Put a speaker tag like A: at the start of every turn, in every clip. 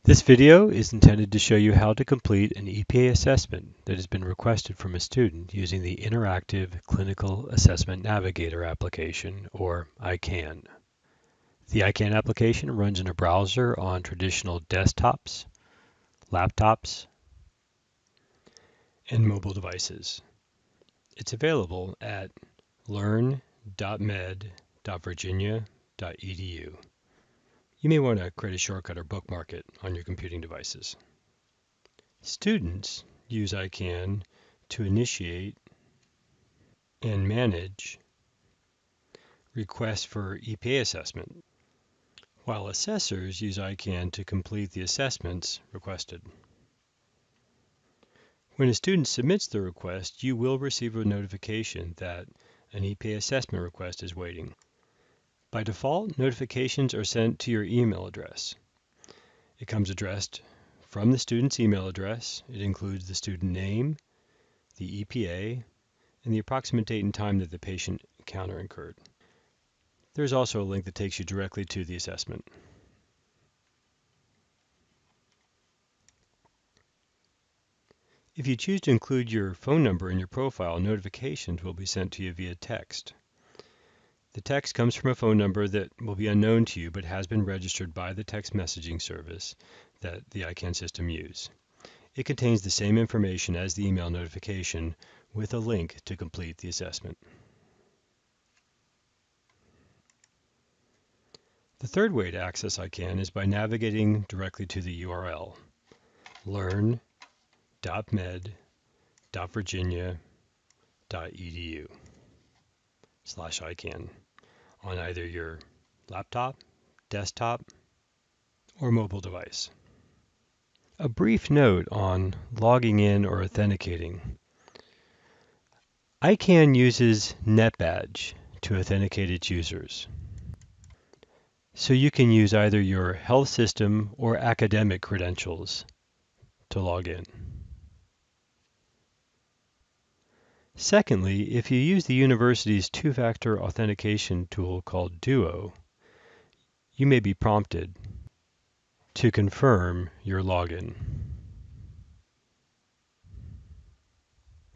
A: This video is intended to show you how to complete an EPA assessment that has been requested from a student using the Interactive Clinical Assessment Navigator application, or iCAN. The iCAN application runs in a browser on traditional desktops, laptops, and mobile devices. It's available at learn.med.virginia.edu. You may want to create a shortcut or bookmark it on your computing devices. Students use iCAN to initiate and manage requests for EPA assessment, while assessors use iCAN to complete the assessments requested. When a student submits the request, you will receive a notification that an EPA assessment request is waiting. By default, notifications are sent to your email address. It comes addressed from the student's email address. It includes the student name, the EPA, and the approximate date and time that the patient encounter occurred. There's also a link that takes you directly to the assessment. If you choose to include your phone number in your profile, notifications will be sent to you via text. The text comes from a phone number that will be unknown to you but has been registered by the text messaging service that the iCAN system uses. It contains the same information as the email notification with a link to complete the assessment. The third way to access iCAN is by navigating directly to the URL learn.med.virginia.edu/iCAN on either your laptop, desktop, or mobile device. A brief note on logging in or authenticating. iCAN uses NetBadge to authenticate its users. So you can use either your health system or academic credentials to log in. Secondly, if you use the university's two-factor authentication tool called Duo, you may be prompted to confirm your login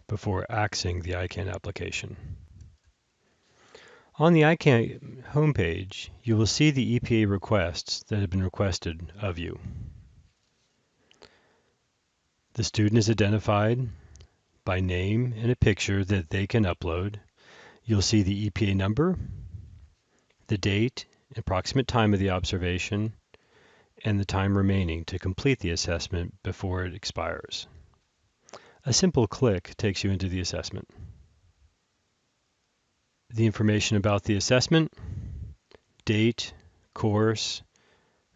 A: before accessing the iCAN application. On the iCAN homepage, you will see the EPA requests that have been requested of you. The student is identified by name and a picture that they can upload. You'll see the EPA number, the date, approximate time of the observation, and the time remaining to complete the assessment before it expires. A simple click takes you into the assessment. The information about the assessment, date, course,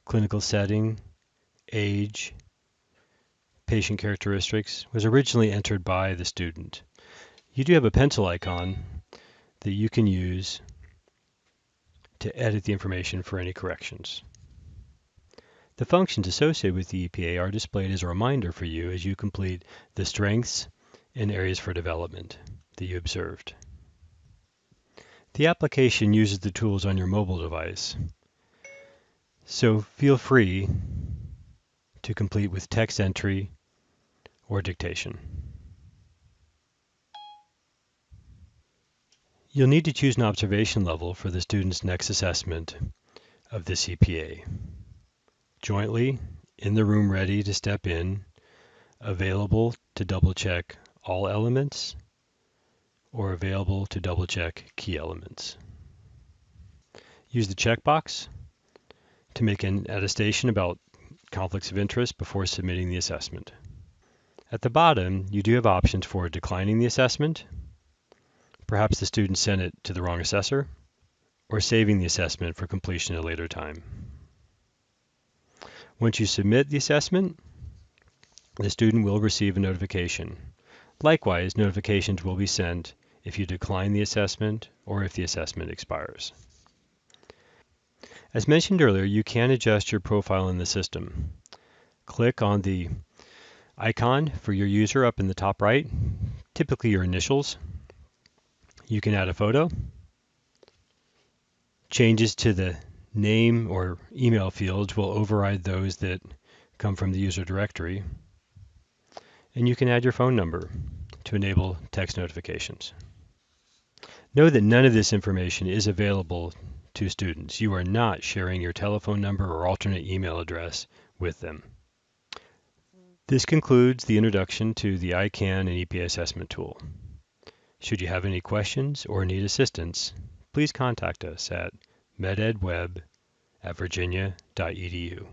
A: clinical setting, age, patient characteristics was originally entered by the student. You do have a pencil icon that you can use to edit the information for any corrections. The functions associated with the EPA are displayed as a reminder for you as you complete the strengths and areas for development that you observed. The application uses the tools on your mobile device, so feel free to complete with text entry or dictation. You'll need to choose an observation level for the student's next assessment of this EPA. Jointly, in the room ready to step in, available to double-check all elements, or available to double-check key elements. Use the checkbox to make an attestation about conflicts of interest before submitting the assessment. At the bottom, you do have options for declining the assessment, perhaps the student sent it to the wrong assessor, or saving the assessment for completion at a later time. Once you submit the assessment, the student will receive a notification. Likewise, notifications will be sent if you decline the assessment or if the assessment expires. As mentioned earlier, you can adjust your profile in the system. Click on the icon for your user up in the top right, typically your initials. You can add a photo. Changes to the name or email fields will override those that come from the user directory, and you can add your phone number to enable text notifications. Know that none of this information is available to students. You are not sharing your telephone number or alternate email address with them. This concludes the introduction to the iCAN and EPA assessment tool. Should you have any questions or need assistance, please contact us at mededweb@virginia.edu.